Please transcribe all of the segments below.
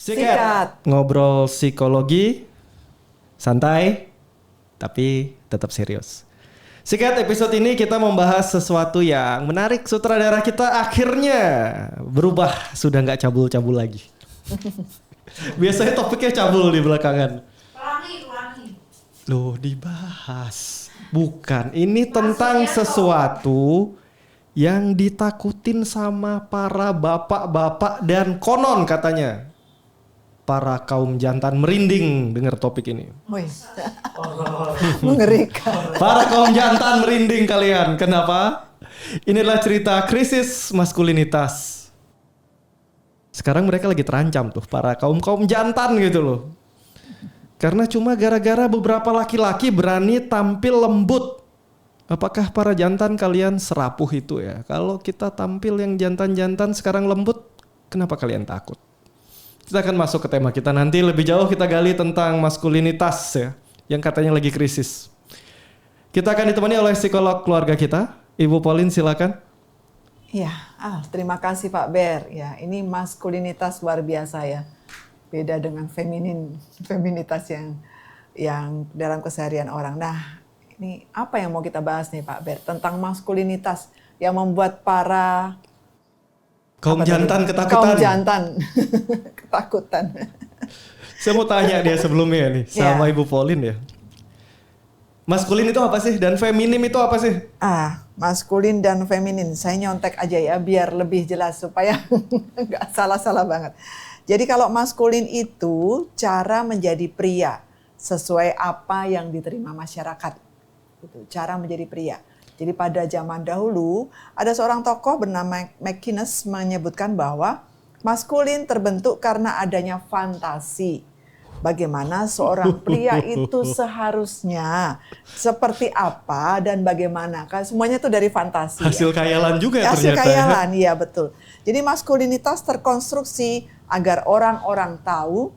Sikat. Ngobrol psikologi, santai, tapi tetap serius. Sikat, episode ini kita membahas sesuatu yang menarik. Sutradara kita akhirnya berubah, sudah nggak cabul-cabul lagi. Biasanya topiknya cabul di belakangan. Pelangi. Loh, dibahas. Bukan, ini tentang sesuatu yang ditakutin sama para bapak-bapak dan konon katanya para kaum jantan merinding dengar topik ini. Wih, mengerikan. Para kaum jantan merinding kalian. Kenapa? Inilah cerita krisis maskulinitas. Sekarang mereka lagi terancam tuh, para kaum jantan gitu loh. Karena cuma gara-gara beberapa laki-laki berani tampil lembut. Apakah para jantan kalian serapuh itu ya? Kalau kita tampil yang jantan-jantan sekarang lembut, kenapa kalian takut? Kita akan masuk ke tema kita nanti. Lebih jauh kita gali tentang maskulinitas ya, yang katanya lagi krisis. Kita akan ditemani oleh psikolog keluarga kita, Ibu Pauline, silakan. Ya, terima kasih Pak Ber. Ya, ini maskulinitas luar biasa ya. Beda dengan feminitas yang dalam keseharian orang. Nah, ini apa yang mau kita bahas nih Pak Ber? Tentang maskulinitas yang membuat para kaum jantan ketakutan. Kaum jantan ketakutan. Saya mau tanya dia sebelumnya nih sama Ibu Pauline ya. Maskulin itu apa sih dan feminim itu apa sih? Maskulin dan feminin. Saya nyontek aja ya biar lebih jelas supaya nggak salah-salah banget. Jadi kalau maskulin itu cara menjadi pria sesuai apa yang diterima masyarakat. Itu cara menjadi pria. Jadi pada zaman dahulu ada seorang tokoh bernama McInnes menyebutkan bahwa maskulin terbentuk karena adanya fantasi. Bagaimana seorang pria itu seharusnya seperti apa dan bagaimana. Kan semuanya itu dari fantasi. Hasil khayalan juga ya ternyata. Hasil khayalan, iya betul. Jadi maskulinitas terkonstruksi agar orang-orang tahu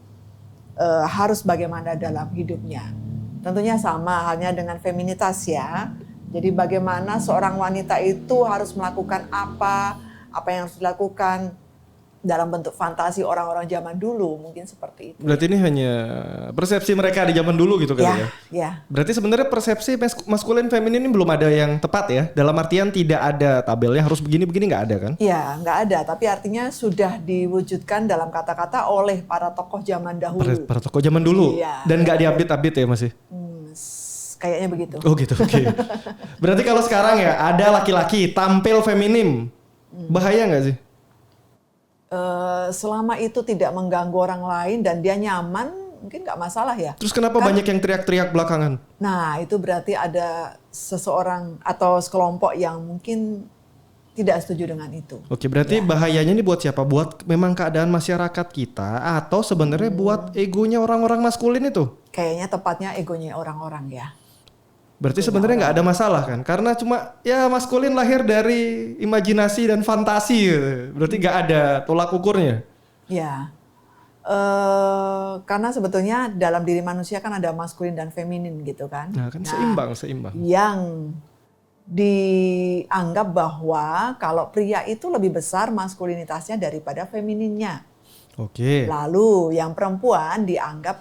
harus bagaimana dalam hidupnya. Tentunya sama halnya dengan feminitas ya. Jadi bagaimana seorang wanita itu harus melakukan apa yang harus dilakukan dalam bentuk fantasi orang-orang zaman dulu, mungkin seperti itu. Berarti ini hanya persepsi mereka di zaman dulu gitu kali ya? Ya. Berarti sebenarnya persepsi maskulin feminin ini belum ada yang tepat ya? Dalam artian tidak ada tabelnya harus begini-begini, nggak ada kan? Iya, nggak ada. Tapi artinya sudah diwujudkan dalam kata-kata oleh para tokoh zaman dahulu. Para tokoh zaman dulu? Iya. Dan nggak diupdate-update ya masih? Kayaknya begitu. Oh gitu, oke. Berarti kalau sekarang ya ada laki-laki tampil feminim, bahaya nggak sih? Selama itu tidak mengganggu orang lain dan dia nyaman, mungkin nggak masalah ya. Terus kenapa banyak yang teriak-teriak belakangan? Nah, itu berarti ada seseorang atau sekelompok yang mungkin tidak setuju dengan itu. Oke, berarti bahayanya ini buat siapa? Buat memang keadaan masyarakat kita atau sebenarnya buat egonya orang-orang maskulin itu? Kayaknya tepatnya egonya orang-orang ya. Berarti sebenarnya nggak ada masalah kan? Karena cuma ya maskulin lahir dari imajinasi dan fantasi gitu. Berarti nggak ada tolak ukurnya? Ya, karena sebetulnya dalam diri manusia kan ada maskulin dan feminin gitu kan. Nah kan seimbang. Yang dianggap bahwa kalau pria itu lebih besar maskulinitasnya daripada femininnya. Oke. Lalu yang perempuan dianggap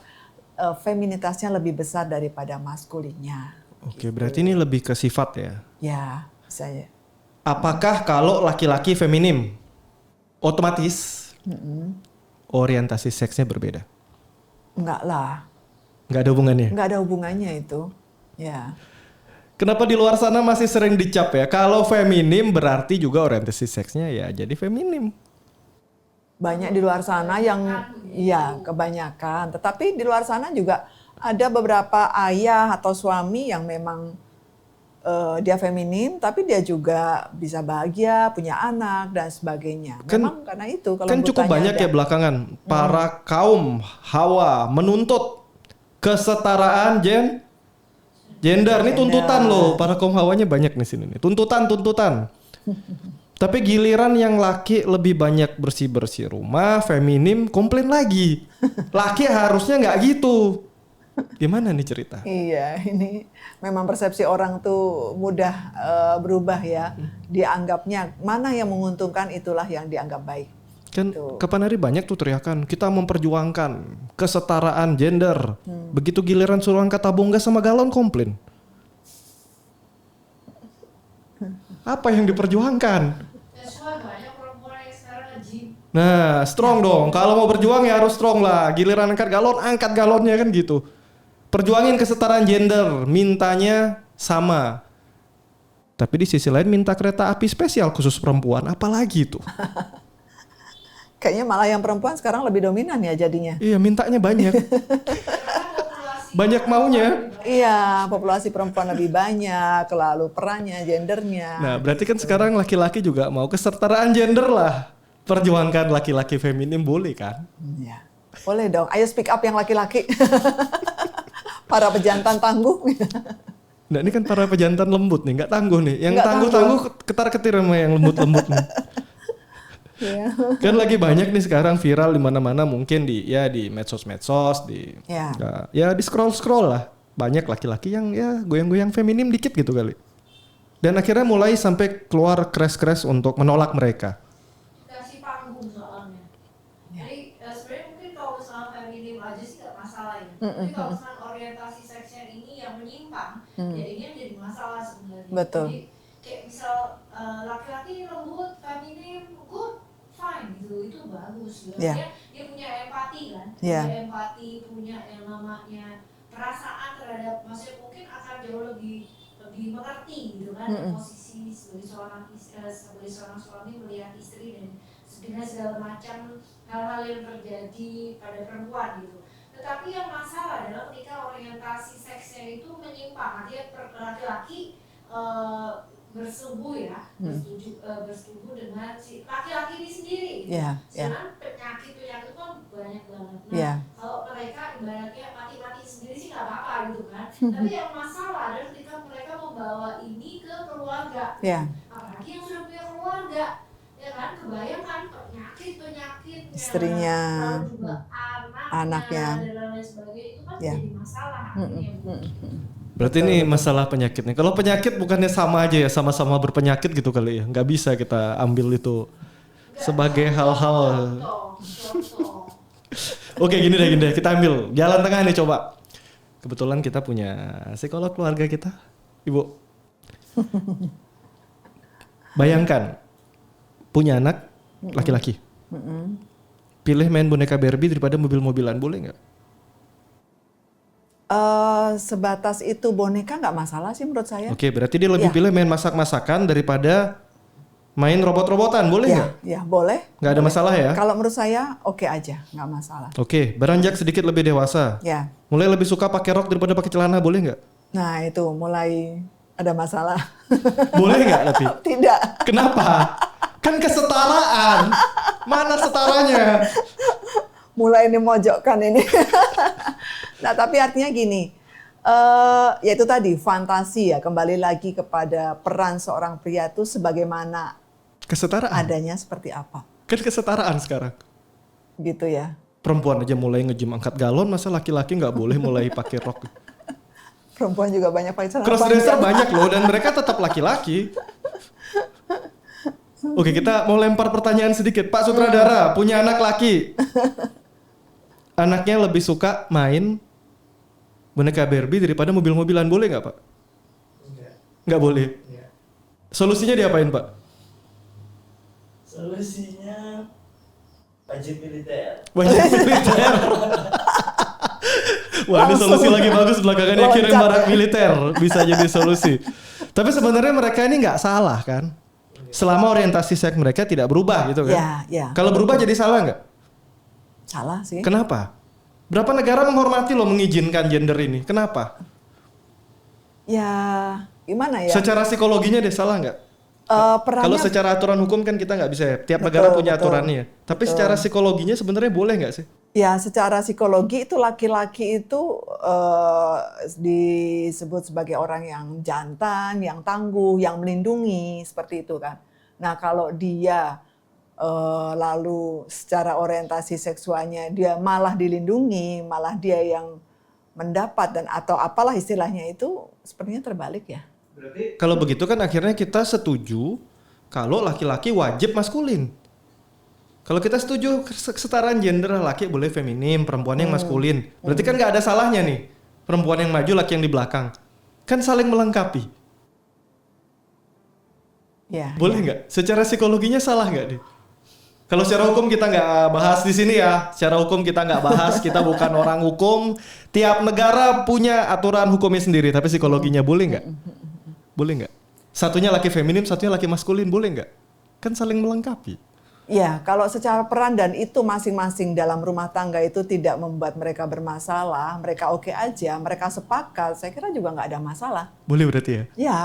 feminitasnya lebih besar daripada maskulinnya. Oke, berarti ini lebih ke sifat ya? Ya, saya. Apakah kalau laki-laki feminim otomatis orientasi seksnya berbeda? Enggak lah. Nggak ada hubungannya? Enggak ada hubungannya itu. Ya. Kenapa di luar sana masih sering dicap ya? Kalau feminim berarti juga orientasi seksnya ya jadi feminim. Banyak di luar sana yang ya kebanyakan. Tetapi di luar sana juga ada beberapa ayah atau suami yang memang dia feminim, tapi dia juga bisa bahagia, punya anak dan sebagainya. Memang karena itu. Kalau kan cukup banyak ya belakangan para kaum hawa menuntut kesetaraan gender. Ini tuntutan loh, para kaum hawanya banyak di sini nih. Tuntutan. Tapi giliran yang laki lebih banyak bersih-bersih rumah, feminim komplain lagi. Laki harusnya nggak gitu. Gimana nih cerita? Iya, ini memang persepsi orang tuh mudah berubah ya. Dianggapnya mana yang menguntungkan itulah yang dianggap baik. Kan kapan hari banyak tuh teriakan kita memperjuangkan kesetaraan gender. Begitu giliran suruh angkat tabung gas sama galon komplain. Apa yang diperjuangkan? Banyak perempuan yang sekarang nge-gym. Nah, strong dong. Kalau mau berjuang ya harus strong lah. Giliran angkat galonnya kan gitu. Perjuangin kesetaraan gender, mintanya sama. Tapi di sisi lain minta kereta api spesial khusus perempuan, apalagi itu? Kayaknya malah yang perempuan sekarang lebih dominan ya jadinya. Iya, mintanya banyak. Banyak maunya. Iya, populasi perempuan lebih banyak, lalu perannya, gendernya. Nah, berarti kan sekarang laki-laki juga mau kesetaraan gender lah. Perjuangkan laki-laki feminim boleh kan? Ya, boleh dong. Ayo speak up yang laki-laki. Para pejantan tangguh. Nah, ini kan para pejantan lembut nih, nggak tangguh nih. Yang Nggak tangguh-tangguh ketar-ketir sama yang lembut-lembut nih. Iya. Kan lagi banyak nih sekarang viral di mana-mana, mungkin di medsos-medsos, di scroll-scroll lah. Banyak laki-laki yang ya goyang-goyang feminim dikit gitu kali. Dan akhirnya mulai sampai keluar crash-crash untuk menolak mereka. Dikasih panggung soalnya. Jadi sebenarnya mungkin kalau misalnya feminim aja sih gak masalah ya. Tapi kalau misalnya orientasi seksnya ini yang menyimpang, jadinya jadi masalah sebenarnya. Betul. Jadi kayak misal laki-laki lembut, feminim, good, fine gitu, itu bagus gitu. Yeah. Dia punya empati kan, Yeah. punya empati, punya yang namanya perasaan terhadap, maksudnya mungkin akan jauh lebih mengerti gitu kan, posisi sebagai seorang suami melihat istri dan dengan segala macam hal-hal yang terjadi pada perempuan gitu. Tetapi yang masalah adalah ketika orientasi seksnya itu menyimpang, artinya laki-laki bersetubuh ya, bersetubuh dengan si laki-laki ini sendiri. Gitu. Sedangkan penyakit itu kan banyak banget. Nah, kalau mereka ibaratnya mati-mati sendiri sih nggak apa-apa gitu kan. Tapi yang masalah adalah ketika mereka membawa ini ke keluarga. Apalagi yang sudah punya keluarga, ya kan? Kebayang kan penyakitnya, istrinya, lalu juga anaknya dan lain sebagainya, itu kan jadi masalah. Berarti ini masalah penyakitnya. Kalau penyakit bukannya sama aja ya, sama-sama berpenyakit gitu kali ya. Nggak bisa kita ambil itu sebagai hal-hal. Oke, gini deh, kita ambil jalan tengah nih coba. Kebetulan kita punya psikolog keluarga kita, Ibu. Bayangkan punya anak laki-laki. Pilih main boneka Barbie daripada mobil-mobilan, boleh nggak? Sebatas itu boneka nggak masalah sih menurut saya. Oke, berarti dia lebih pilih main masak-masakan daripada main robot-robotan, boleh nggak? Ya, boleh. Nggak ada masalah ya? Kalau menurut saya oke aja, nggak masalah. Oke, beranjak sedikit lebih dewasa. Ya. Mulai lebih suka pakai rok daripada pakai celana, boleh nggak? Nah itu mulai ada masalah. Boleh nggak tapi? Tidak. Kenapa? Kan kesetaraan. Mana setaranya? Mulai dimojokkan ini. Nah tapi artinya gini, ya itu tadi fantasi ya, kembali lagi kepada peran seorang pria itu sebagaimana Kesetaraan. adanya seperti apa. Kan kesetaraan sekarang. Gitu ya. Perempuan aja mulai nge-gym angkat galon, masa laki-laki nggak boleh mulai pakai rok? Perempuan juga banyak pakai celana Crossdresser panjang. banyak loh dan mereka tetap laki-laki. Oke, kita mau lempar pertanyaan sedikit. Pak Sutradara punya anak laki. Anaknya lebih suka main boneka Barbie daripada mobil-mobilan, boleh nggak Pak? Nggak boleh. Solusinya diapain Pak? Solusinya wajib militer. Wajib militer. Wah, ini solusi lagi bagus belakangan yang kirim barak militer bisa jadi solusi. Tapi sebenarnya mereka ini nggak salah kan? Selama orientasi seks mereka tidak berubah gitu kan? Ya. Kalau berubah jadi salah nggak? Salah sih. Kenapa? Berapa negara menghormati loh mengizinkan gender ini? Kenapa? Ya gimana ya? Secara psikologinya deh salah nggak? Perannya, Kalau secara aturan hukum kan kita nggak bisa ya. Tiap negara punya betul. aturannya. Tapi secara psikologinya sebenarnya boleh nggak sih? ya secara psikologi itu laki-laki itu disebut sebagai orang yang jantan, yang tangguh, yang melindungi seperti itu kan. Nah kalau dia lalu secara orientasi seksualnya dia malah dilindungi, malah dia yang mendapat dan atau apalah istilahnya itu sepertinya terbalik ya. Berarti Kalau begitu kan akhirnya kita setuju kalau laki-laki wajib maskulin. Kalau kita setuju kesetaraan gender, laki boleh feminim, perempuan yang maskulin. Berarti kan nggak ada salahnya nih. Perempuan yang maju, laki yang di belakang. Kan saling melengkapi. Ya, Boleh nggak? Secara psikologinya salah nggak nih? Kalau secara hukum kita nggak bahas di sini ya. Secara hukum kita nggak bahas. Kita bukan orang hukum. Tiap negara punya aturan hukumnya sendiri. Tapi psikologinya boleh nggak? Boleh nggak? Satunya laki feminim, satunya laki maskulin. Boleh nggak? Kan saling melengkapi. ya, kalau secara peran dan itu masing-masing dalam rumah tangga itu tidak membuat mereka bermasalah, mereka oke aja, mereka sepakat, saya kira juga nggak ada masalah. Boleh berarti ya? Ya,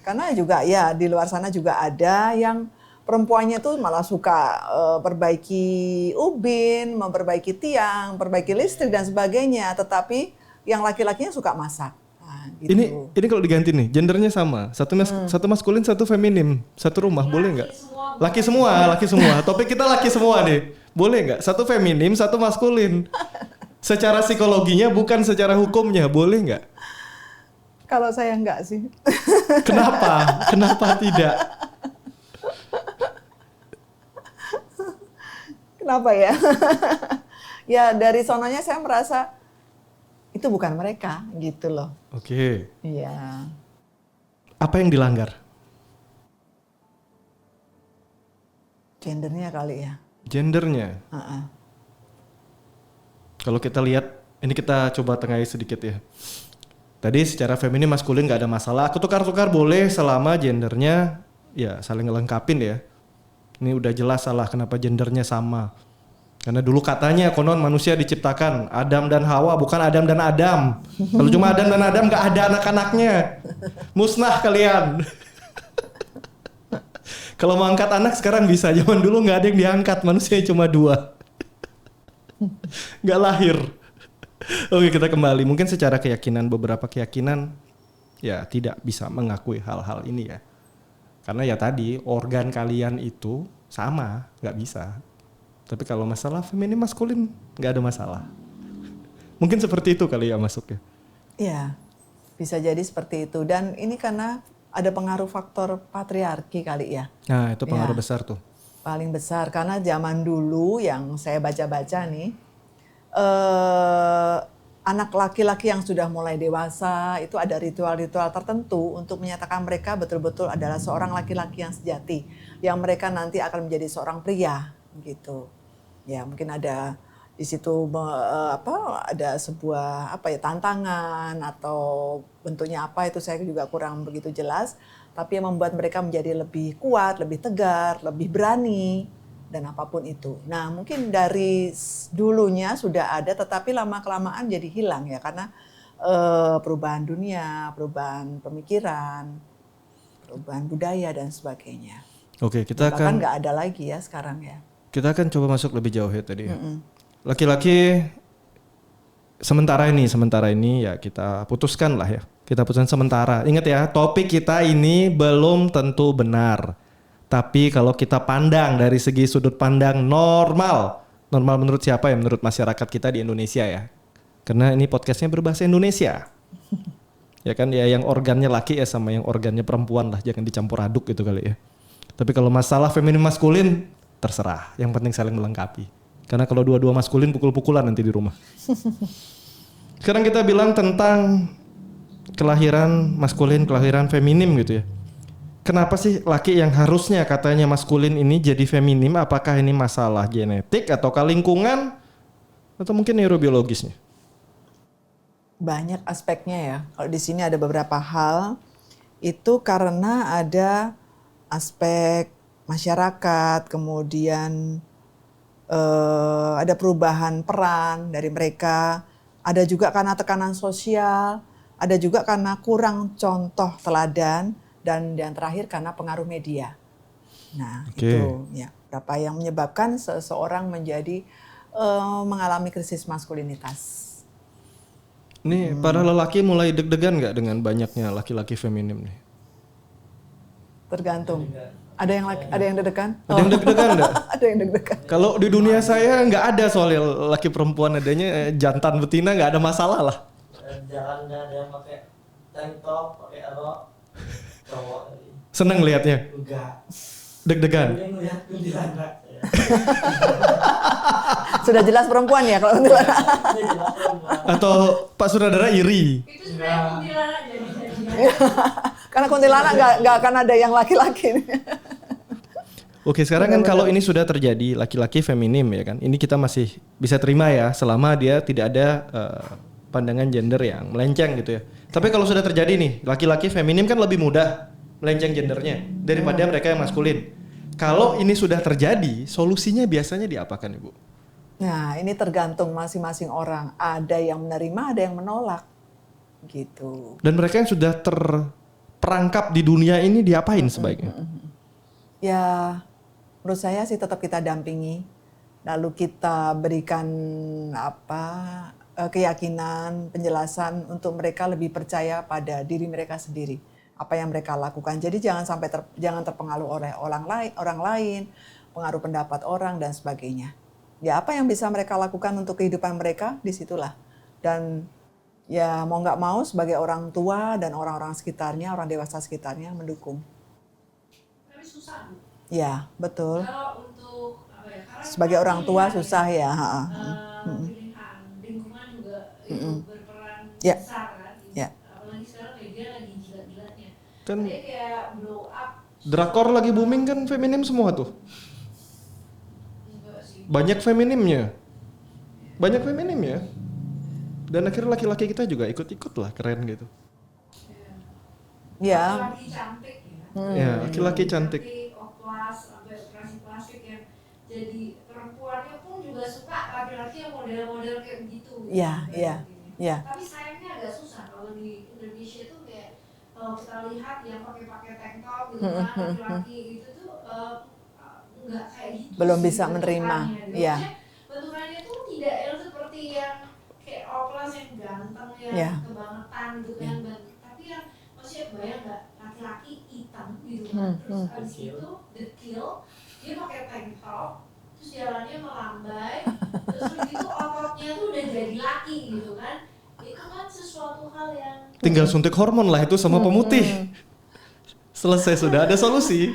karena juga ya di luar sana juga ada yang perempuannya tuh malah suka perbaiki ubin, memperbaiki tiang, perbaiki listrik dan sebagainya, tetapi yang laki-lakinya suka masak. Nah, gitu. Ini kalau diganti nih, gendernya sama. Satu maskulin, satu feminim. Satu rumah, boleh nggak? Laki semua. Topik kita laki semua nih. Boleh nggak? Satu feminim, satu maskulin. Secara psikologinya bukan secara hukumnya, boleh nggak? Kalau saya enggak sih. Kenapa? Kenapa tidak? Kenapa ya? Ya dari sononya saya merasa itu bukan mereka gitu loh. Oke. Iya. Apa yang dilanggar? Gendernya kali ya. Gendernya. Uh-uh. Kalau kita lihat, ini kita coba tengahi sedikit ya. Tadi secara feminim maskulin nggak ada masalah. Aku tukar-tukar boleh selama gendernya ya saling ngelengkapin ya. Ini udah jelas salah kenapa gendernya sama. Karena dulu katanya konon manusia diciptakan Adam dan Hawa, bukan Adam dan Adam. Kalau cuma Adam dan Adam nggak ada anak-anaknya. Musnah kalian. Kalau mau angkat anak sekarang bisa. Zaman dulu nggak ada yang diangkat, manusia cuma 2. Nggak lahir. Oke, kita kembali. Mungkin secara keyakinan, beberapa keyakinan ya tidak bisa mengakui hal-hal ini ya. Karena ya tadi organ kalian itu sama, nggak bisa. Tapi kalau masalah feminim maskulin nggak ada masalah. Mungkin seperti itu kali ya masuknya. Iya, bisa jadi seperti itu. Dan ini karena ada pengaruh faktor patriarki kali ya. Nah itu pengaruh Ya. besar tuh. Paling besar karena zaman dulu yang saya baca-baca nih, anak laki-laki yang sudah mulai dewasa itu ada ritual-ritual tertentu untuk menyatakan mereka betul-betul adalah seorang laki-laki yang sejati, yang mereka nanti akan menjadi seorang pria gitu. Ya mungkin ada di situ ada sebuah tantangan atau bentuknya apa itu saya juga kurang begitu jelas, tapi yang membuat mereka menjadi lebih kuat, lebih tegar, lebih berani dan apapun itu. Nah mungkin dari dulunya sudah ada tetapi lama-kelamaan jadi hilang ya karena perubahan dunia, perubahan pemikiran, perubahan budaya dan sebagainya. Oke, kita Bahkan akan nggak ada lagi ya sekarang ya. Kita akan coba masuk lebih jauh ya tadi ya. Laki-laki sementara ini ya kita putuskan lah ya. Kita putuskan sementara. Ingat ya, topik kita ini belum tentu benar. Tapi kalau kita pandang dari segi sudut pandang normal menurut siapa ya? Menurut masyarakat kita di Indonesia ya. Karena ini podcastnya berbahasa Indonesia. Ya kan ya, yang organnya laki ya sama yang organnya perempuan lah, jangan dicampur aduk gitu kali ya. Tapi kalau masalah feminim maskulin terserah, yang penting saling melengkapi. Karena kalau dua-dua maskulin pukul-pukulan nanti di rumah. Sekarang kita bilang tentang kelahiran maskulin, kelahiran feminim gitu ya. Kenapa sih laki yang harusnya katanya maskulin ini jadi feminim? Apakah ini masalah genetik atau lingkungan atau mungkin neurobiologisnya? Banyak aspeknya ya. Kalau di sini ada beberapa hal itu karena ada aspek masyarakat, kemudian ada perubahan peran dari mereka, ada juga karena tekanan sosial, ada juga karena kurang contoh teladan, dan yang terakhir karena pengaruh media. Nah, itu ya berapa yang menyebabkan seseorang menjadi mengalami krisis maskulinitas. Nih para lelaki mulai deg-degan nggak dengan banyaknya laki-laki feminim nih? Tergantung. Ada yang deg-degan? Ada yang deg-degan nggak? Ada yang deg-degan. Kalau di dunia saya nggak ada soalnya laki perempuan, adanya jantan betina, nggak ada masalah lah. Jalan nggak ada yang pakai tank top, pakai rok, cowok tadi. Seneng liatnya, Enggak. deg-degan. Dia ngeliat kuntilanak. Ya. Sudah jelas perempuan ya kalau kuntilanak. Ini jelas perempuan. Atau Pak Sutradara iri? Itu sebenarnya kuntilanak jadi. Karena kuntilanak nggak akan ada yang laki-laki. Oke, sekarang kan kalau ini sudah terjadi laki-laki feminim ya kan, ini kita masih bisa terima ya selama dia tidak ada pandangan gender yang melenceng gitu ya. Tapi kalau sudah terjadi nih laki-laki feminim kan lebih mudah melenceng gendernya daripada mereka yang maskulin. Kalau ini sudah terjadi, solusinya biasanya diapakan Ibu? Nah, ini tergantung masing-masing orang. Ada yang menerima, ada yang menolak. Gitu. Dan mereka yang sudah terperangkap di dunia ini diapain sebaiknya? Ya, menurut saya sih tetap kita dampingi. Lalu kita berikan keyakinan, penjelasan untuk mereka lebih percaya pada diri mereka sendiri. Apa yang mereka lakukan. Jadi jangan sampai jangan terpengaruh oleh orang lain, pengaruh pendapat orang dan sebagainya. Ya apa yang bisa mereka lakukan untuk kehidupan mereka, disitulah. Dan ya mau nggak mau sebagai orang tua dan orang-orang sekitarnya, orang dewasa sekitarnya mendukung. Tapi susah Bu. Ya betul. Kalau untuk apa ya? Karena Sebagai orang tua susah ya. pilihan lingkungan juga itu berperan Ya. besar kan. Ya. Apalagi sekarang media lagi gila-gilanya. Kan Dia kayak blow up. drakor lagi booming kan feminim semua tuh. Enggak sih. Banyak feminimnya. Banyak feminim ya. Dan akhirnya laki-laki kita juga ikut-ikut lah, keren gitu. Ya. Laki cantik ya. Ya, laki-laki cantik. Oplas sampai operasi plastik yang jadi perempuannya pun juga suka laki-laki yang model-model kayak begitu. Ya, ya, ya. Tapi sayangnya agak susah kalau di Indonesia itu kayak kalau kita lihat yang pakai tank top gitu kan laki-laki gitu tuh nggak kayak gitu. Belum sih bisa menerima, bentukannya. ya. Maksudnya bentukannya tuh tidak yang seperti yang kayak oplas yang ganteng yang Ya. kebangetan gitu kan. Tapi yang maksudnya bayang nggak laki-laki hitam gitu kan. Terus abis itu dekil dia pakai tank top terus jalannya melambai terus begitu ototnya tuh udah jadi laki gitu kan. Itu kan sesuatu hal yang Tinggal suntik hormon lah itu sama pemutih. Selesai sudah ada solusi.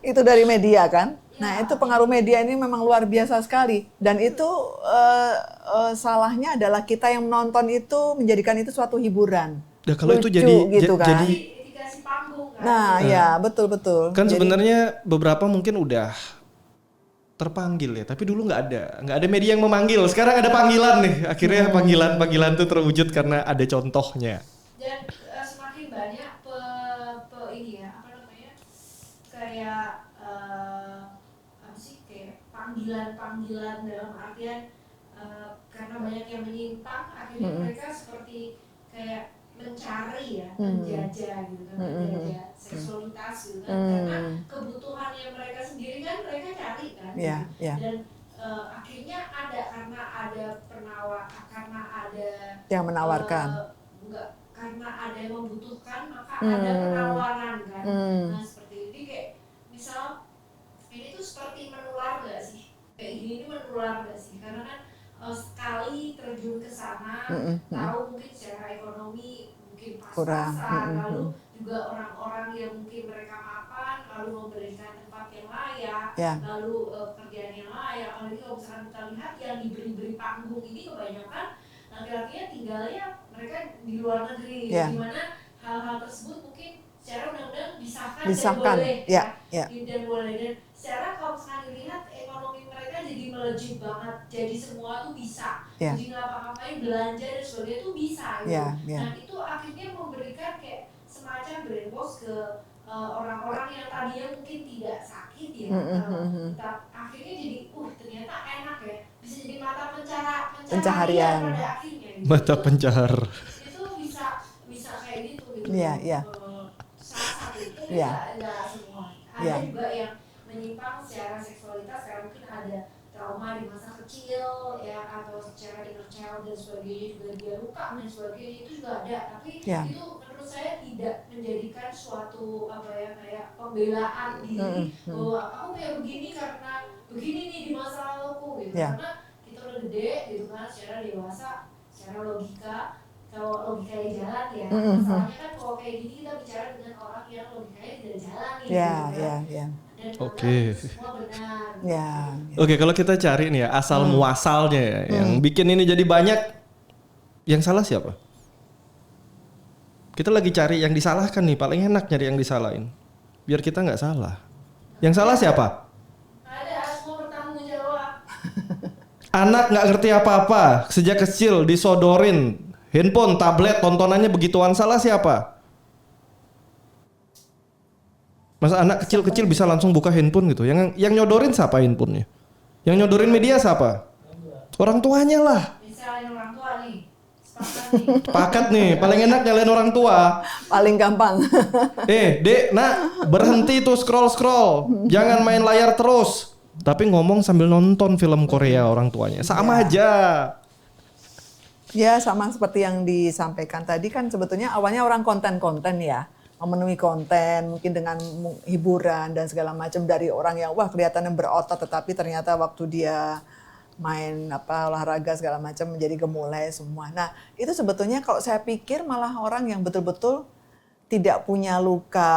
Itu dari media kan. Nah itu pengaruh media ini memang luar biasa sekali. Dan itu salahnya adalah kita yang menonton itu menjadikan itu suatu hiburan. Nah, kalau itu Lucu jadi gitu kan. jadi dikasih panggung kan. Nah ya betul-betul. kan Jadi, sebenarnya beberapa mungkin udah terpanggil ya, tapi dulu nggak ada media yang memanggil. Sekarang ada panggilan nih. Akhirnya panggilan itu terwujud karena ada contohnya. Dan semakin banyak ini ya apa namanya kayak apa sih kayak panggilan dalam artian karena banyak yang menyimpang akhirnya mereka seperti kayak mencari ya menjajah gitu kan menjajah seksualitas gitu kan karena kebutuhan yang mereka sendiri kan mereka cari kan Ya, gitu. ya. Dan akhirnya karena ada karena ada yang menawarkan. enggak karena ada yang membutuhkan maka ada penawaran kan. Nah seperti ini kayak misal ini tuh seperti menular gak sih kayak gini ini menular gak sih karena kan sekali terjun ke sana tahu mungkin secara ekonomi mungkin pas-pasan lalu juga orang-orang yang mungkin mereka mapan lalu memberikan tempat yang layak lalu pekerjaan yang layak apalagi kalau misalkan kita lihat yang diberi panggung ini kebanyakan laki-lakinya tinggalnya mereka di luar negeri di mana hal-hal tersebut mungkin secara undang-undang disahkan dan boleh dan boleh dan secara kalau misalkan dilihat ekonomi mereka jadi melejit banget jadi semua tuh bisa jadi ngapa-ngapain belanja dan sebagainya tuh bisa gitu. Nah itu akhirnya memberikan kayak semacam brainwash ke orang-orang yang tadinya mungkin tidak sakit ya akhirnya jadi ternyata enak ya bisa jadi mata pencaharian pada akhirnya gitu. Mata pencahar. Itu bisa kayak gitu Iya. salah satu itu enggak semua ada juga yang menyimpang secara seksualitas karena mungkin ada trauma di masa kecil ya atau secara inner child dan sebagainya juga dia luka dan sebagainya itu juga ada tapi itu menurut saya tidak menjadikan suatu apa ya kayak pembelaan diri bahwa aku kayak begini karena begini nih di masa laluku gitu karena kita udah gede gitu kan secara dewasa secara logika kalau logikanya jalan ya masalahnya kan kalau kayak gini kita bicara dengan orang yang logikanya tidak jalan nih dan semua benar Ya. Oke, kalau kita cari nih ya asal muasalnya ya, yang bikin ini jadi banyak, yang salah siapa? Kita lagi cari yang disalahkan nih, paling enak nyari yang disalahin. Biar kita nggak salah. Yang salah siapa? Ada semua bertanggung jawab. Anak nggak ngerti apa-apa, sejak kecil disodorin handphone, tablet, tontonannya begituan, salah siapa? Masa anak kecil-kecil bisa langsung buka handphone gitu? Yang nyodorin siapa handphonenya? Yang nyodorin media siapa? Orang tuanya lah. Misalnya orang tua nih, sepakat nih. Sepakat nih, paling enak nyalain orang tua. Paling gampang. Dek, nak, berhenti tuh scroll-scroll. Jangan main layar terus. Tapi ngomong sambil nonton film Korea orang tuanya. Sama aja. Ya sama seperti yang disampaikan tadi kan sebetulnya awalnya orang konten-konten ya. Memenuhi konten mungkin dengan hiburan dan segala macam dari orang yang wah kelihatannya berotot tetapi ternyata waktu dia main olahraga segala macam menjadi gemulai semua. Nah, itu sebetulnya kalau saya pikir malah orang yang betul-betul tidak punya luka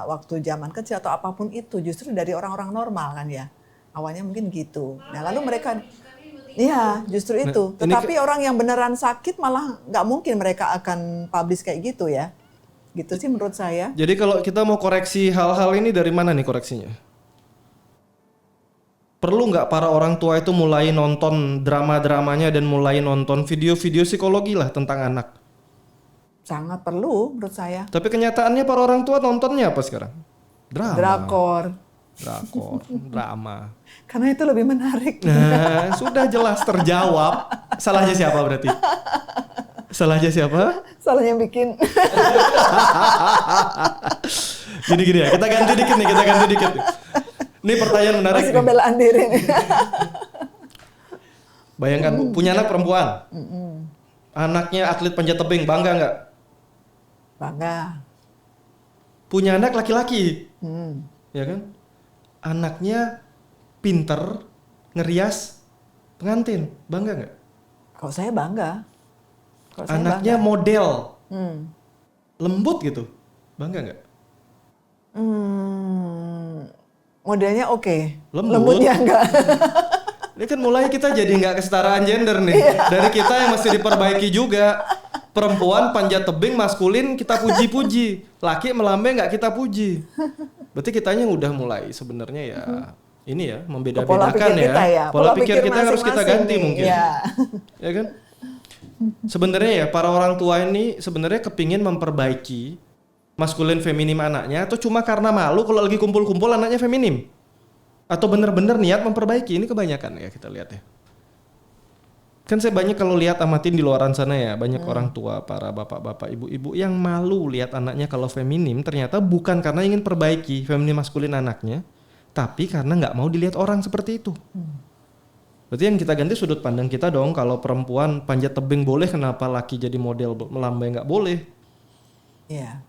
waktu zaman kecil atau apapun itu justru dari orang-orang normal kan ya. Awalnya mungkin gitu. Nah, lalu mereka iya, justru itu. Nah, tetapi orang yang beneran sakit malah nggak mungkin mereka akan publish kayak gitu ya. Gitu sih menurut saya. Jadi kalau kita mau koreksi hal-hal ini dari mana nih koreksinya? Perlu nggak para orang tua itu mulai nonton drama-dramanya dan mulai nonton video-video psikologi lah tentang anak? Sangat perlu menurut saya. Tapi kenyataannya para orang tua nontonnya apa sekarang? Drama. Drakor. Drama. Karena itu lebih menarik. Nah, sudah jelas terjawab. Salahnya siapa berarti? Salahnya siapa? Salahnya bikin. Gini ya, kita ganti dikit nih. Ini pertanyaan menarik. Masih pembelaan diri nih. Bayangkan Bu, punya anak perempuan. Anaknya atlet panjat tebing, bangga nggak? Bangga. Punya anak laki-laki, Hmm. ya kan? Anaknya pinter, ngerias pengantin, bangga nggak? Kalau saya bangga. Kalau saya Anaknya bangga. model, Hmm. lembut gitu, bangga nggak? Modelnya oke. Lembut. Lembutnya enggak. Ini kan mulai kita jadi nggak kesetaraan gender nih. Dari kita yang mesti diperbaiki juga. Perempuan panjat tebing maskulin kita puji-puji, laki melambai nggak kita puji. Berarti kitanya udah mulai sebenarnya ya ini ya Pola membeda-bedakan pikir kita ya. Pola pikir kita harus kita masing-masing ganti nih, mungkin. ya. Ya kan? Sebenarnya ya para orang tua ini sebenarnya kepingin memperbaiki maskulin feminim anaknya atau cuma karena malu kalau lagi kumpul-kumpul anaknya feminim? Atau benar-benar niat memperbaiki? Ini kebanyakan ya kita lihat ya. Kan saya banyak kalau lihat amatin di luaran sana ya, banyak orang tua, para bapak-bapak, ibu-ibu yang malu lihat anaknya kalau feminim, ternyata bukan karena ingin perbaiki feminim maskulin anaknya, tapi karena nggak mau dilihat orang seperti itu. Berarti yang kita ganti sudut pandang kita dong, kalau perempuan panjat tebing boleh, kenapa laki jadi model melambai nggak boleh? Iya.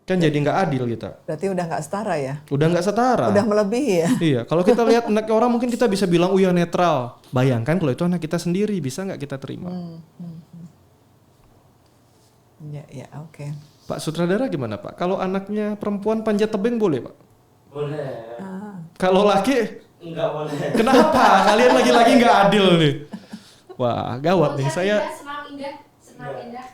Kan jadi nggak adil kita. Berarti udah nggak setara ya. Udah nggak setara. Udah melebihi ya. Iya, kalau kita lihat anak orang mungkin kita bisa bilang, ya netral. Bayangkan kalau itu anak kita sendiri, bisa nggak kita terima? Ya, oke. Pak Sutradara gimana Pak? Kalau anaknya perempuan panjat tebing boleh Pak? Boleh. Kalau laki, Enggak boleh. kenapa? Kalian lagi-lagi nggak adil nih. Wah, gawat nih saya. Senang indah.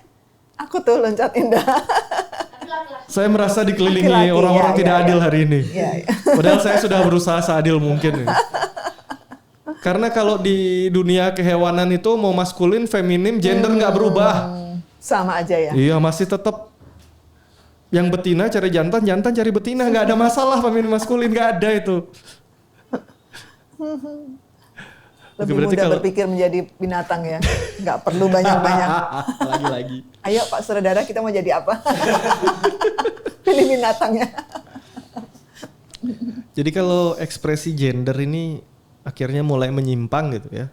Aku tuh loncat indah. Tapi laki-laki. Saya merasa dikelilingi Laki-laki, orang-orang ya, tidak ya, adil ya. hari ini. Iya, iya. Padahal saya sudah berusaha seadil mungkin. Nih. Karena kalau di dunia kehewanan itu mau maskulin, feminim, gender nggak berubah. Sama aja ya. Iya, masih tetap yang betina cari jantan, jantan cari betina, nggak ada masalah feminim maskulin, nggak ada itu. Lebih Berarti mudah kalau- berpikir menjadi binatang ya. Nggak perlu banyak-banyak. Lagi-lagi. Ayo Pak Saudara kita mau jadi apa? Pilih binatangnya. Jadi kalau ekspresi gender ini akhirnya mulai menyimpang gitu ya.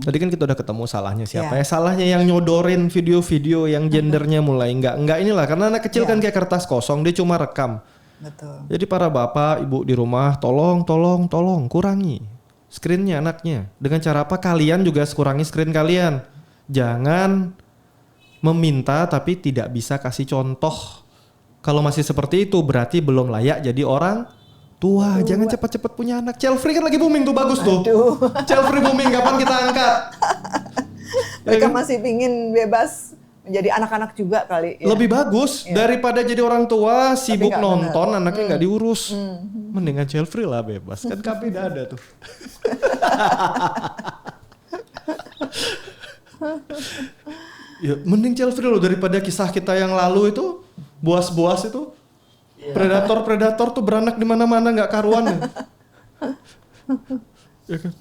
Tadi kan kita udah ketemu salahnya siapa Ya. ya? Salahnya yang nyodorin video-video yang gendernya mulai enggak inilah karena anak kecil Ya. kan kayak kertas kosong dia cuma rekam. Betul. Jadi para bapak, ibu di rumah tolong kurangi screen-nya anaknya. Dengan cara apa? Kalian juga kurangi screen kalian. Jangan meminta tapi tidak bisa kasih contoh. Kalau masih seperti itu berarti belum layak jadi orang Tua, jangan cepat-cepat punya anak. Child free kan lagi booming tuh, bagus tuh. Child free booming, kapan kita angkat? Mereka masih pingin bebas menjadi anak-anak juga kali. Ya. Lebih bagus daripada jadi orang tua sibuk nggak nonton, anaknya nggak diurus. Mendingan child free lah, bebas. Kan KP udah ada tuh. Ya, mending child free loh daripada kisah kita yang lalu itu, buas-buas itu. Predator-predator tuh beranak di mana-mana nggak karuan. Ya kan?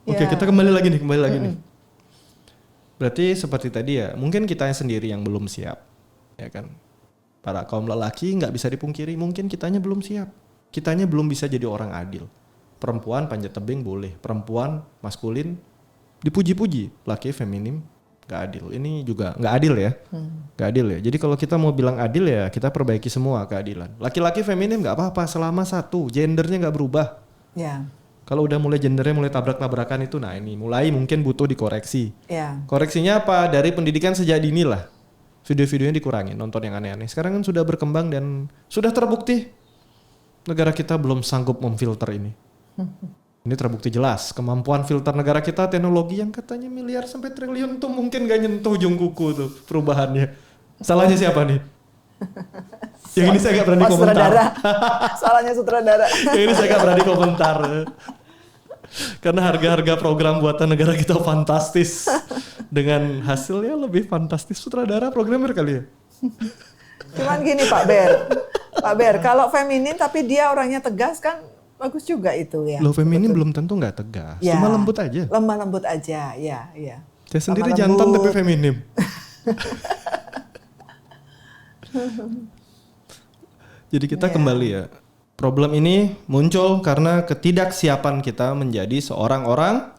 Oke, kita kembali lagi nih. Berarti seperti tadi ya, mungkin kita sendiri yang belum siap, ya kan? Para kaum lelaki nggak bisa dipungkiri, mungkin kitanya belum siap. Kitanya belum bisa jadi orang adil. Perempuan panjat tebing boleh, perempuan maskulin dipuji-puji, laki feminim nggak adil. Ini juga nggak adil ya, nggak adil ya. Jadi kalau kita mau bilang adil ya kita perbaiki semua keadilan. Laki-laki feminim nggak apa-apa selama satu, gendernya nggak berubah. Ya. Kalau udah mulai gendernya mulai tabrak-tabrakan itu, nah ini mulai mungkin butuh dikoreksi. Ya. Koreksinya apa? Dari pendidikan sejak dini lah. Video-videonya dikurangin, nonton yang aneh-aneh. Sekarang kan sudah berkembang dan sudah terbukti negara kita belum sanggup memfilter ini. Ini terbukti jelas. Kemampuan filter negara kita, teknologi yang katanya miliar sampai triliun tuh mungkin gak nyentuh ujung kuku tuh perubahannya. Salahnya siapa nih? Yang ini saya gak berani komentar. Salahnya sutradara. Yang ini saya gak berani komentar. Karena harga-harga program buatan negara kita fantastis. Dengan hasilnya lebih fantastis sutradara programmer kali ya. Cuman gini Pak Ber, kalau feminin tapi dia orangnya tegas kan bagus juga itu ya. Lo feminin belum tentu nggak tegas, Ya. cuma lembut aja. Lemah lembut aja, ya. Saya sendiri Lemah jantan lembut. tapi feminim. Jadi kita kembali ya. Problem ini muncul karena ketidaksiapan kita menjadi seorang orang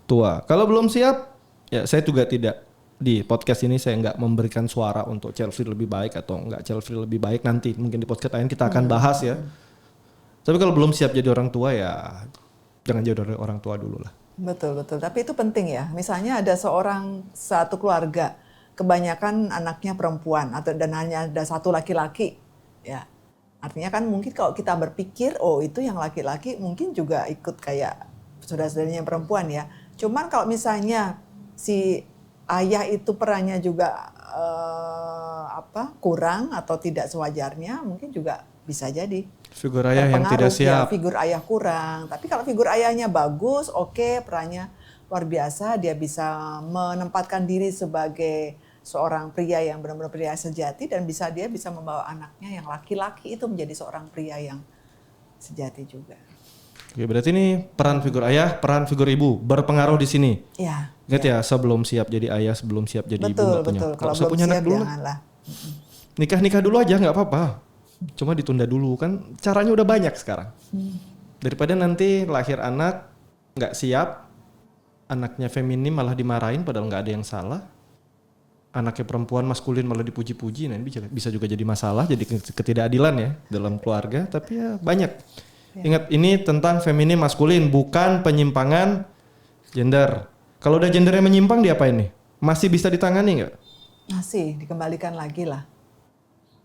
tua. Kalau belum siap, ya saya juga tidak di podcast ini saya nggak memberikan suara untuk child free lebih baik atau nggak child free lebih baik, nanti mungkin di podcast lain kita akan bahas ya. Tapi kalau belum siap jadi orang tua ya jangan jadi orang tua dulu lah. Betul. Tapi itu penting ya. Misalnya ada satu keluarga, kebanyakan anaknya perempuan dan hanya ada satu laki-laki, ya. Artinya kan mungkin kalau kita berpikir, oh itu yang laki-laki mungkin juga ikut kayak saudara-saudaranya perempuan ya. Cuman kalau misalnya si ayah itu perannya juga kurang atau tidak sewajarnya, mungkin juga bisa jadi. Figur ayah yang tidak siap. Ya, figur ayah kurang. Tapi kalau figur ayahnya bagus, oke, perannya luar biasa, dia bisa menempatkan diri sebagai seorang pria yang benar-benar pria sejati dan dia bisa membawa anaknya yang laki-laki itu menjadi seorang pria yang sejati juga. Oke, berarti ini peran figur ayah, peran figur ibu berpengaruh di sini. Ya. Ingat ya, sebelum siap jadi ayah, sebelum siap jadi ibu nggak punya. Betul. Kalau usah belum punya anak siap dulu. janganlah. Nikah dulu aja nggak apa-apa. Cuma ditunda dulu kan caranya udah banyak sekarang. Daripada nanti lahir anak nggak siap, anaknya feminim malah dimarahin padahal nggak ada yang salah. Anaknya perempuan maskulin malah dipuji-puji, nah ini bisa juga jadi masalah, jadi ketidakadilan ya dalam keluarga. Tapi ya banyak. Ingat ini tentang feminim maskulin, bukan penyimpangan gender. Kalau udah gendernya menyimpang diapain nih? Masih bisa ditangani nggak? Masih dikembalikan lagi lah.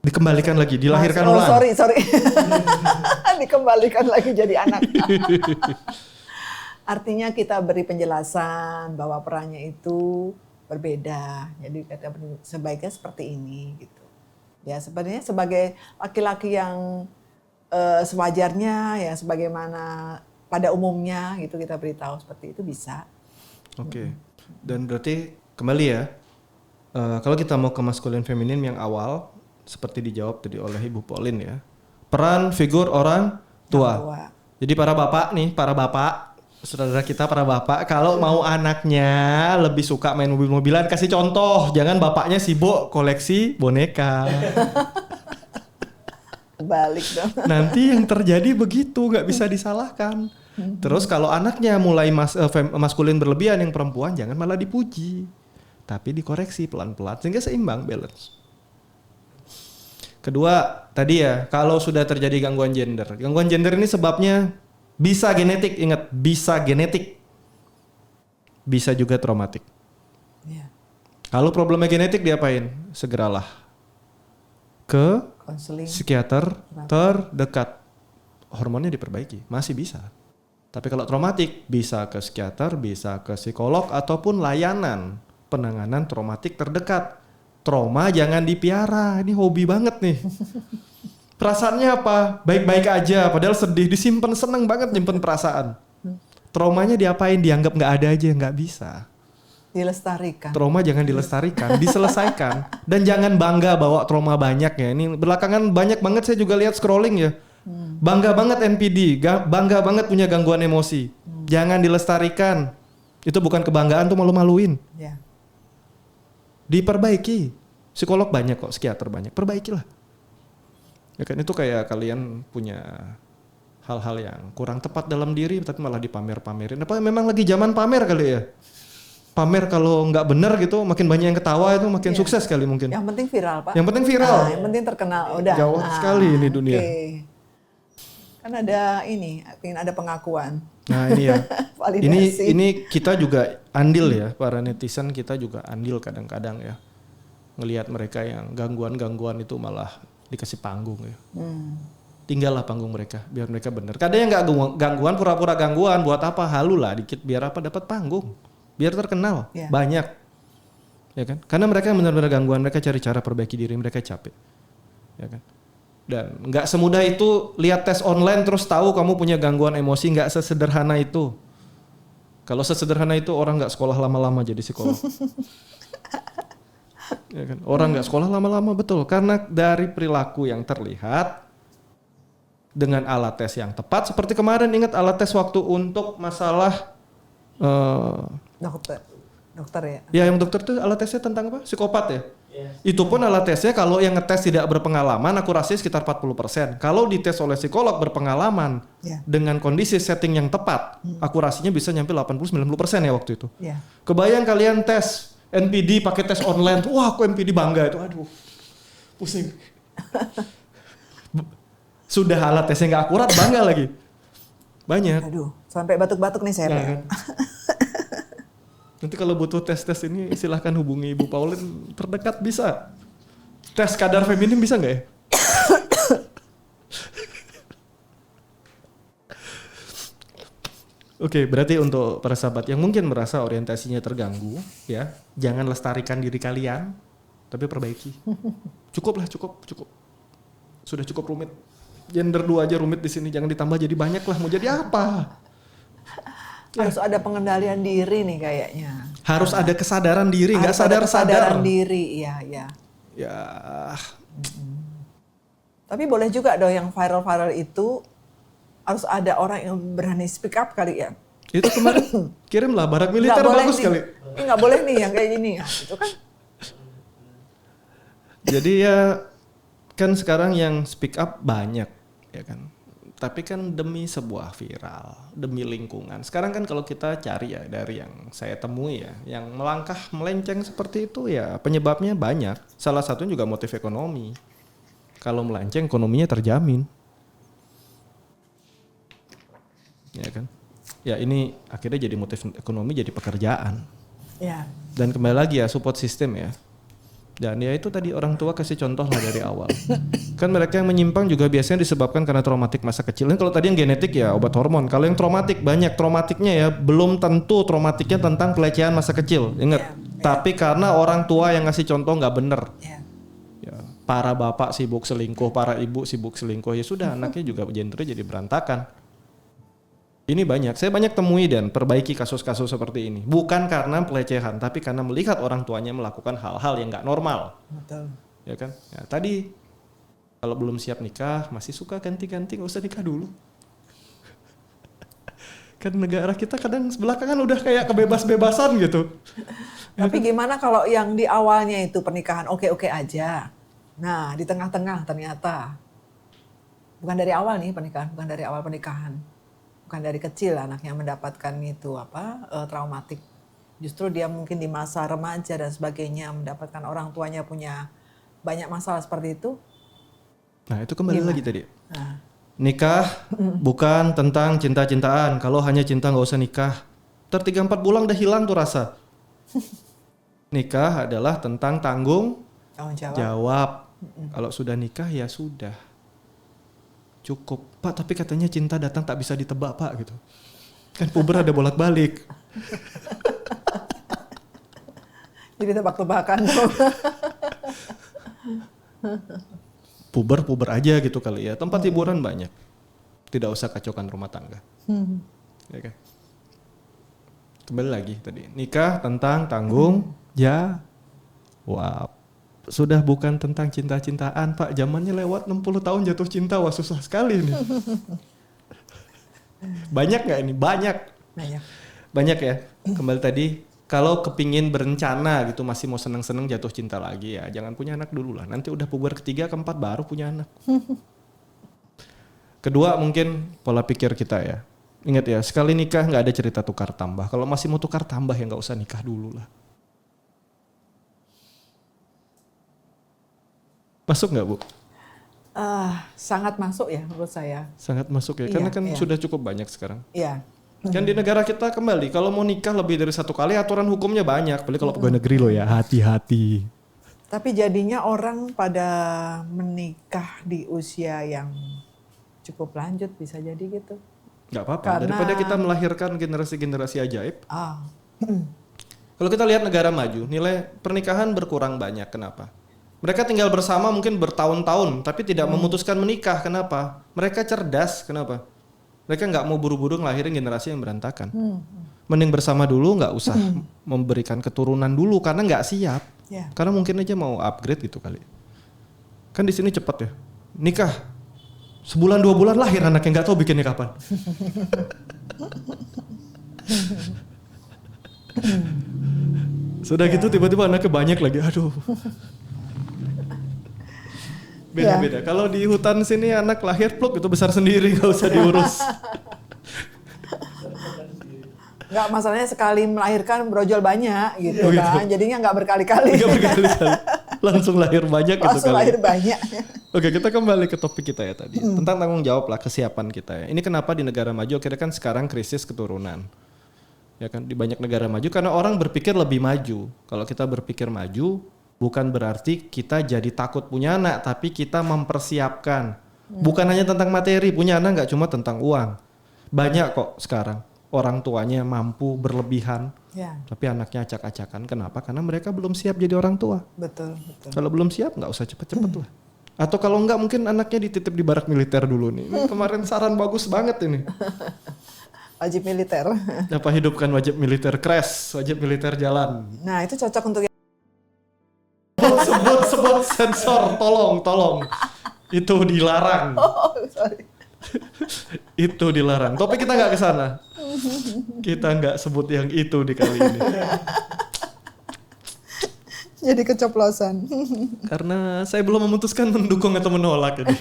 Dikembalikan lagi, dilahirkan ulang. Sorry. Dikembalikan lagi jadi anak. Artinya kita beri penjelasan bahwa perannya itu berbeda. Jadi kita sebaiknya seperti ini gitu. Ya sebenarnya sebagai laki-laki yang sewajarnya ya sebagaimana pada umumnya gitu kita beritahu seperti itu bisa. Oke. Dan berarti kembali ya. Kalau kita mau ke maskulin feminin yang awal seperti dijawab tadi oleh Ibu Pauline ya. Peran figur orang tua. Jadi para bapak, saudara kita para bapak, kalau mau anaknya lebih suka main mobil-mobilan, kasih contoh. Jangan bapaknya sibuk koleksi boneka. Balik dong. Nanti yang terjadi begitu, nggak bisa disalahkan. Terus kalau anaknya mulai maskulin berlebihan yang perempuan, jangan malah dipuji. Tapi dikoreksi pelan-pelan, sehingga seimbang, balance. Kedua, tadi ya, kalau sudah terjadi gangguan gender. Gangguan gender ini sebabnya bisa genetik, ingat, bisa genetik. Bisa juga traumatik. Ya. Kalau problemnya genetik diapain? Segeralah ke Konseling. psikiater terdekat. hormonnya diperbaiki, masih bisa. Tapi kalau traumatik bisa ke psikiater, bisa ke psikolog ataupun layanan penanganan traumatik terdekat. Trauma jangan dipiara, ini hobi banget nih. Perasaannya apa? Baik-baik aja, padahal sedih, disimpan, seneng banget nyimpen perasaan. Traumanya diapain? Dianggap nggak ada aja, nggak bisa. Dilestarikan. Trauma jangan dilestarikan, diselesaikan. Dan jangan bangga bawa trauma banyak ya. Ini belakangan banyak banget saya juga lihat scrolling ya. Bangga banget NPD, bangga banget punya gangguan emosi. Jangan dilestarikan. Itu bukan kebanggaan, tuh malu-maluin. Ya. Diperbaiki. Psikolog banyak kok, psikiater banyak. Perbaikilah. Ya kan itu kayak kalian punya hal-hal yang kurang tepat dalam diri tapi malah dipamer-pamerin. Apa memang lagi zaman pamer kali ya? Pamer kalau nggak benar gitu makin banyak yang ketawa itu makin sukses kali mungkin. Yang penting viral, Pak. Yang penting viral. Nah, yang penting terkenal. Udah. Gawat sekali ini dunia. Oke. Kan ada ini, ingin ada pengakuan. Nah ini ya. Validasi. ini kita juga andil ya, para netizen kita juga andil kadang-kadang ya. Ngelihat mereka yang gangguan-gangguan itu malah dikasih panggung ya. Tinggallah panggung mereka biar mereka benar. Kadang yang nggak gangguan pura-pura gangguan buat apa? Halu lah dikit biar apa dapat panggung. Biar terkenal banyak. Ya kan? Karena mereka benar-benar gangguan, mereka cari cara perbaiki diri, mereka capek. Ya kan? Dan nggak semudah itu lihat tes online terus tahu kamu punya gangguan emosi, nggak sesederhana itu. Kalau sesederhana itu orang nggak sekolah lama-lama jadi psikolog. Ya kan? Orang nggak sekolah lama-lama betul karena dari perilaku yang terlihat dengan alat tes yang tepat seperti kemarin ingat alat tes waktu untuk masalah dokter ya. Ya yang dokter itu alat tesnya tentang apa? Psikopat ya? Yes. Itu pun alat tesnya kalau yang ngetes tidak berpengalaman akurasinya sekitar 40%. Kalau dites oleh psikolog berpengalaman dengan kondisi setting yang tepat, akurasinya bisa nyampe 80-90% ya waktu itu. Kebayang kalian tes NPD pakai tes online, wah aku NPD bangga itu, aduh pusing. Sudah alat tesnya nggak akurat, bangga lagi. Banyak. Aduh, sampai batuk-batuk nih saya. Nah, kan? Nanti kalau butuh tes-tes ini silahkan hubungi Ibu Pauline terdekat bisa. Tes kadar feminim bisa nggak ya? Oke, berarti untuk para sahabat yang mungkin merasa orientasinya terganggu, ya, jangan lestarikan diri kalian, tapi perbaiki. Cukup. Sudah cukup rumit. Gender 2 aja rumit di sini, jangan ditambah jadi banyak lah. Mau jadi apa? Harus ada pengendalian diri nih kayaknya. Harus ada kesadaran diri, nggak sadar-sadar. Kesadaran diri, iya. Ya. Tapi boleh juga dong yang viral-viral itu harus ada orang yang berani speak up kali ya. Itu kemarin kirimlah barak militer bagus kali. Ini nggak boleh nih yang kayak gini ya. Itu kan. Jadi ya kan sekarang yang speak up banyak, ya kan. Tapi kan demi sebuah viral, demi lingkungan. Sekarang kan kalau kita cari ya dari yang saya temui ya, yang melangkah melenceng seperti itu ya penyebabnya banyak. Salah satunya juga motif ekonomi. Kalau melenceng ekonominya terjamin. Ya kan? Ya ini akhirnya jadi motif ekonomi jadi pekerjaan. Ya. Dan kembali lagi ya support system ya. Dan ya itu tadi orang tua kasih contoh lah dari awal. Kan mereka yang menyimpang juga biasanya disebabkan karena traumatik masa kecil. Kalau tadi yang genetik ya obat hormon. Kalau yang traumatik banyak traumatiknya ya belum tentu traumatiknya tentang pelecehan masa kecil. Ingat. Tapi karena orang tua yang ngasih contoh nggak bener. Ya, para bapak sibuk selingkuh, para ibu sibuk selingkuh ya sudah anaknya juga gendernya jadi berantakan. Ini banyak, saya banyak temui dan perbaiki kasus-kasus seperti ini. Bukan karena pelecehan, tapi karena melihat orang tuanya melakukan hal-hal yang nggak normal. Betul. Ya kan? Ya, tadi kalau belum siap nikah, masih suka ganti-ganti, nggak usah nikah dulu. Kan negara kita kadang belakangan udah kayak kebebas-bebasan gitu. Tapi gimana kalau yang di awalnya itu pernikahan oke-oke aja. Nah, di tengah-tengah ternyata bukan dari awal nih pernikahan, bukan dari awal pernikahan. Bukan dari kecil anaknya mendapatkan itu traumatik. Justru dia mungkin di masa remaja dan sebagainya mendapatkan orang tuanya punya banyak masalah seperti itu. Nah itu kembali lagi tadi. Nah. Nikah bukan tentang cinta-cintaan. Kalau hanya cinta nggak usah nikah. 3-4 bulan udah hilang tuh rasa. Nikah adalah tentang tanggung jawab. Kalau sudah nikah ya sudah. cukup. Pak, tapi katanya cinta datang tak bisa ditebak, Pak, gitu. Kan puber ada bolak-balik. Jadi tebak-tebakan dong. Puber aja gitu kali ya. Tempat hiburan banyak. Tidak usah kacaukan rumah tangga. Ya kan? Kembali lagi tadi. Nikah tentang tanggung jawab. Sudah bukan tentang cinta-cintaan, Pak. Zamannya lewat 60 tahun jatuh cinta. Wah, susah sekali nih. Banyak gak ini? Banyak ya. Kembali tadi. Kalau kepingin berencana gitu masih mau seneng-seneng jatuh cinta lagi ya jangan punya anak dulu lah. Nanti udah puber ketiga keempat baru punya anak. Kedua mungkin pola pikir kita ya. Ingat ya sekali nikah nggak ada cerita tukar tambah. Kalau masih mau tukar tambah ya nggak usah nikah dulu lah. Masuk nggak Bu? Sangat masuk ya menurut saya. Sangat masuk ya karena kan sudah cukup banyak sekarang. Iya. Kan di negara kita kembali, kalau mau nikah lebih dari satu kali aturan hukumnya banyak. Apalagi kalau pegawai negeri loh ya, hati-hati. Tapi jadinya orang pada menikah di usia yang cukup lanjut bisa jadi gitu. Gak apa-apa, daripada kita melahirkan generasi-generasi ajaib. Ah. Kalau kita lihat negara maju, nilai pernikahan berkurang banyak. Kenapa? Mereka tinggal bersama mungkin bertahun-tahun, tapi tidak memutuskan menikah. Kenapa? Mereka cerdas. Kenapa? Mereka nggak mau buru-buru ngelahirin generasi yang berantakan. Mending bersama dulu, nggak usah memberikan keturunan dulu karena nggak siap. Yeah. Karena mungkin aja mau upgrade gitu kali. Kan di sini cepet ya. Nikah sebulan 2 bulan lahir anaknya nggak tahu bikinnya kapan. Sudah gitu tiba-tiba anaknya banyak lagi. Aduh. Beda-beda. Kalau di hutan sini anak lahir pluk itu besar sendiri nggak usah diurus. Nggak, masalahnya sekali melahirkan brojol banyak gitu kan. Jadinya nggak berkali-kali. Nggak berkali-kali. Langsung lahir banyak gitu Langsung lahir banyak. Oke, kita kembali ke topik kita ya tadi. Tentang tanggung jawab lah, kesiapan kita ya. Ini kenapa di negara maju akhirnya kan sekarang krisis keturunan. Ya kan di banyak negara maju karena orang berpikir lebih maju. Kalau kita berpikir maju bukan berarti kita jadi takut punya anak, tapi kita mempersiapkan. Bukan hanya tentang materi, punya anak nggak cuma tentang uang. Banyak kok sekarang orang tuanya mampu berlebihan, tapi anaknya acak-acakan. Kenapa? Karena mereka belum siap jadi orang tua. Betul. Kalau belum siap nggak usah cepet-cepet lah. Atau kalau nggak mungkin anaknya dititip di barak militer dulu nih. Ini kemarin saran bagus banget ini. Wajib militer. Apa hidupkan wajib militer crash, wajib militer jalan. Nah itu cocok untuk sebut sensor, tolong. Itu dilarang. sorry. Itu dilarang. Topik kita nggak ke sana. Kita nggak sebut yang itu di kali ini. Jadi keceplosan. Karena saya belum memutuskan mendukung atau menolak ini.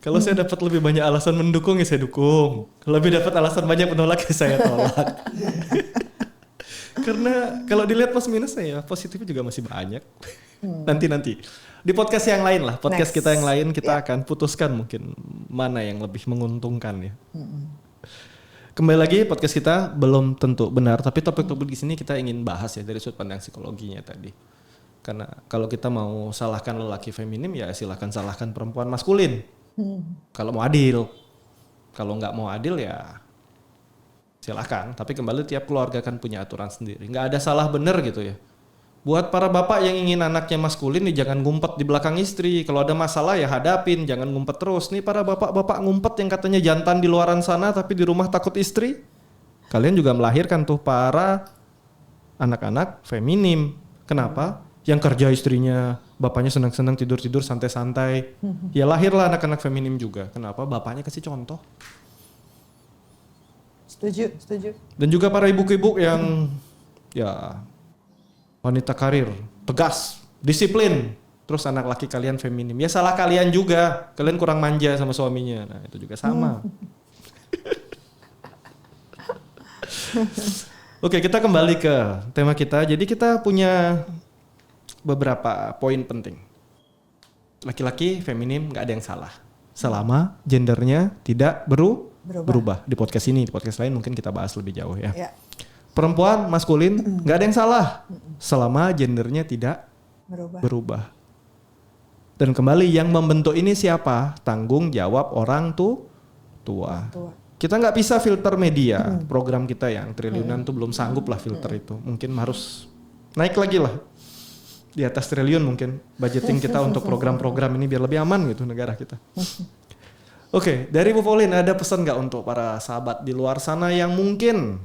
Kalau saya dapat lebih banyak alasan mendukung ya saya dukung. Lebih dapat alasan banyak menolak ya saya tolak. Karena kalau dilihat plus minusnya ya positifnya juga masih banyak. Nanti di podcast yang lain lah, podcast Next. kita yang lain kita akan putuskan mungkin mana yang lebih menguntungkan ya. Kembali lagi podcast kita belum tentu benar, tapi topik-topik di sini kita ingin bahas ya dari sudut pandang psikologinya tadi. Karena kalau kita mau salahkan lelaki feminim ya silahkan salahkan perempuan maskulin. Kalau mau adil, kalau nggak mau adil ya silahkan, tapi kembali tiap keluarga kan punya aturan sendiri. Nggak ada salah benar gitu ya. Buat para bapak yang ingin anaknya maskulin nih jangan ngumpet di belakang istri. Kalau ada masalah ya hadapin, jangan ngumpet terus. Nih para bapak-bapak ngumpet yang katanya jantan di luaran sana tapi di rumah takut istri. Kalian juga melahirkan tuh para anak-anak feminim. Kenapa? Yang kerja istrinya, bapaknya senang-senang tidur-tidur santai-santai. Ya lahirlah anak-anak feminim juga. Kenapa? Bapaknya kasih contoh. Setuju. Dan juga para ibu-ibu yang ya wanita karir, tegas, disiplin. Terus anak laki kalian feminim. Ya salah kalian juga. Kalian kurang manja sama suaminya. Nah itu juga sama. Oke, kita kembali ke tema kita. Jadi kita punya beberapa poin penting. Laki-laki feminim gak ada yang salah. Selama gendernya tidak berubah. Di podcast ini, di podcast lain mungkin kita bahas lebih jauh ya. Perempuan, maskulin, gak ada yang salah. Selama gendernya tidak berubah. Dan kembali yang membentuk ini siapa? Tanggung jawab orang tua. Kita nggak bisa filter media. Program kita yang triliunan tuh belum sanggup lah filter itu. Mungkin harus naik lagi lah. Di atas triliun mungkin budgeting kita untuk program-program ini biar lebih aman gitu negara kita. Oke, dari Bu Pauline ada pesan nggak untuk para sahabat di luar sana yang mungkin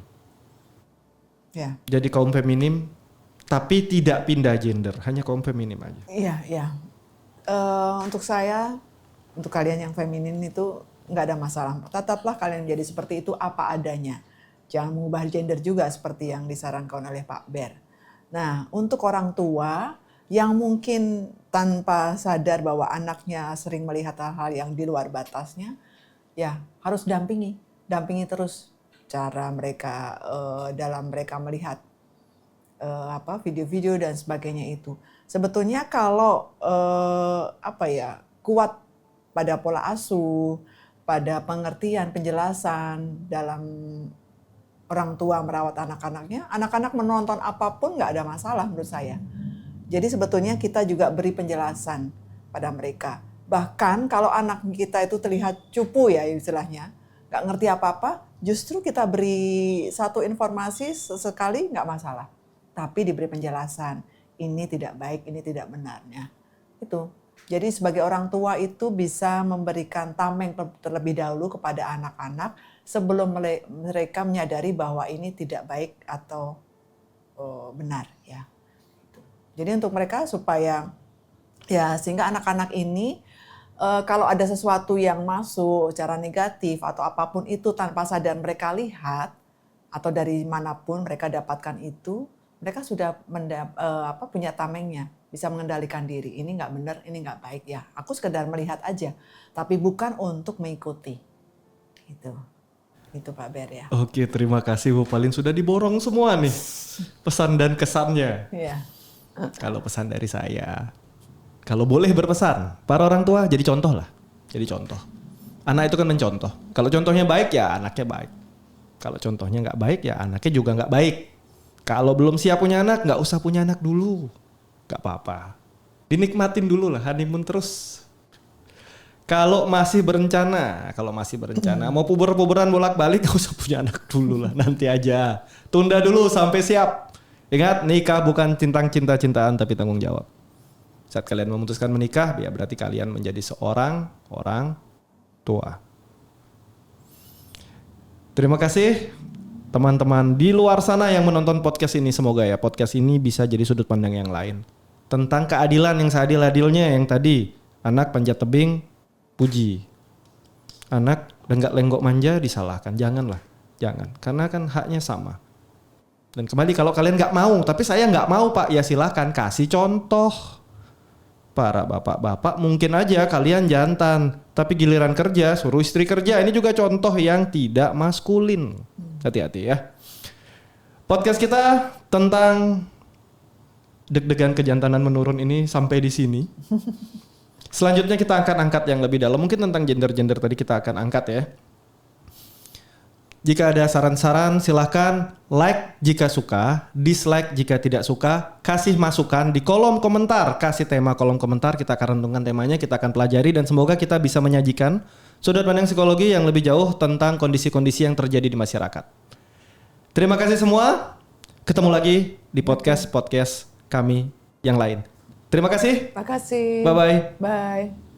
jadi kaum feminim tapi tidak pindah gender, hanya kaum feminim aja? Iya. Untuk saya, untuk kalian yang feminin itu nggak ada masalah. Tetaplah kalian menjadi seperti itu apa adanya. Jangan mengubah gender juga seperti yang disarankan oleh Pak Ber. Nah, untuk orang tua yang mungkin tanpa sadar bahwa anaknya sering melihat hal-hal yang di luar batasnya, ya harus dampingi terus cara mereka dalam mereka melihat video-video dan sebagainya itu. Sebetulnya kalau kuat pada pola asuh, pada pengertian, penjelasan dalam orang tua merawat anak-anaknya, anak-anak menonton apapun nggak ada masalah menurut saya. Jadi sebetulnya kita juga beri penjelasan pada mereka. Bahkan kalau anak kita itu terlihat cupu ya istilahnya, nggak ngerti apa-apa, justru kita beri satu informasi sesekali nggak masalah. Tapi diberi penjelasan, ini tidak baik, ini tidak benarnya. Itu. Jadi sebagai orang tua itu bisa memberikan tameng terlebih dahulu kepada anak-anak sebelum mereka menyadari bahwa ini tidak baik atau benar ya. Jadi untuk mereka supaya ya sehingga anak-anak ini kalau ada sesuatu yang masuk secara negatif atau apapun itu tanpa sadar mereka lihat atau dari manapun mereka dapatkan itu, mereka sudah punya tamengnya, bisa mengendalikan diri. Ini nggak benar, ini nggak baik ya. Aku sekedar melihat aja, tapi bukan untuk mengikuti. Itu Pak Ber ya. Oke, terima kasih Bu Pauline, sudah diborong semua nih pesan dan kesannya. Iya. Kalau pesan dari saya, kalau boleh berpesan, para orang tua jadi contoh lah. Jadi contoh. Anak itu kan mencontoh. Kalau contohnya baik ya anaknya baik. Kalau contohnya nggak baik ya anaknya juga nggak baik. Kalau belum siap punya anak, nggak usah punya anak dulu. Nggak apa-apa. Dinikmatin dulu lah, honeymoon terus. Kalau masih berencana mau puber-puberan bolak-balik, nggak usah punya anak dulu lah, nanti aja. Tunda dulu sampai siap. Ingat, nikah bukan tentang cinta-cintaan tapi tanggung jawab. Saat kalian memutuskan menikah, ya berarti kalian menjadi seorang orang tua. Terima kasih teman-teman di luar sana yang menonton podcast ini. Semoga ya podcast ini bisa jadi sudut pandang yang lain. Tentang keadilan yang seadil-adilnya yang tadi. Anak panjat tebing, puji. Anak lenggak-lenggok manja disalahkan. Janganlah, jangan. Karena kan haknya sama. Dan kembali kalau kalian nggak mau, tapi saya nggak mau Pak, ya silahkan kasih contoh. Para bapak-bapak mungkin aja kalian jantan, tapi giliran kerja suruh istri kerja. Ini juga contoh yang tidak maskulin. Hati-hati ya. Podcast kita tentang deg-degan kejantanan menurun ini sampai di sini. Selanjutnya kita akan angkat yang lebih dalam. Mungkin tentang gender-gender tadi kita akan angkat ya. Jika ada saran-saran silahkan like jika suka, dislike jika tidak suka, kasih masukan di kolom komentar, kasih tema kolom komentar, kita akan renungkan temanya, kita akan pelajari dan semoga kita bisa menyajikan sudut pandang psikologi yang lebih jauh tentang kondisi-kondisi yang terjadi di masyarakat. Terima kasih semua, ketemu lagi di podcast kami yang lain. Terima kasih. Terima kasih. Bye-bye. Bye.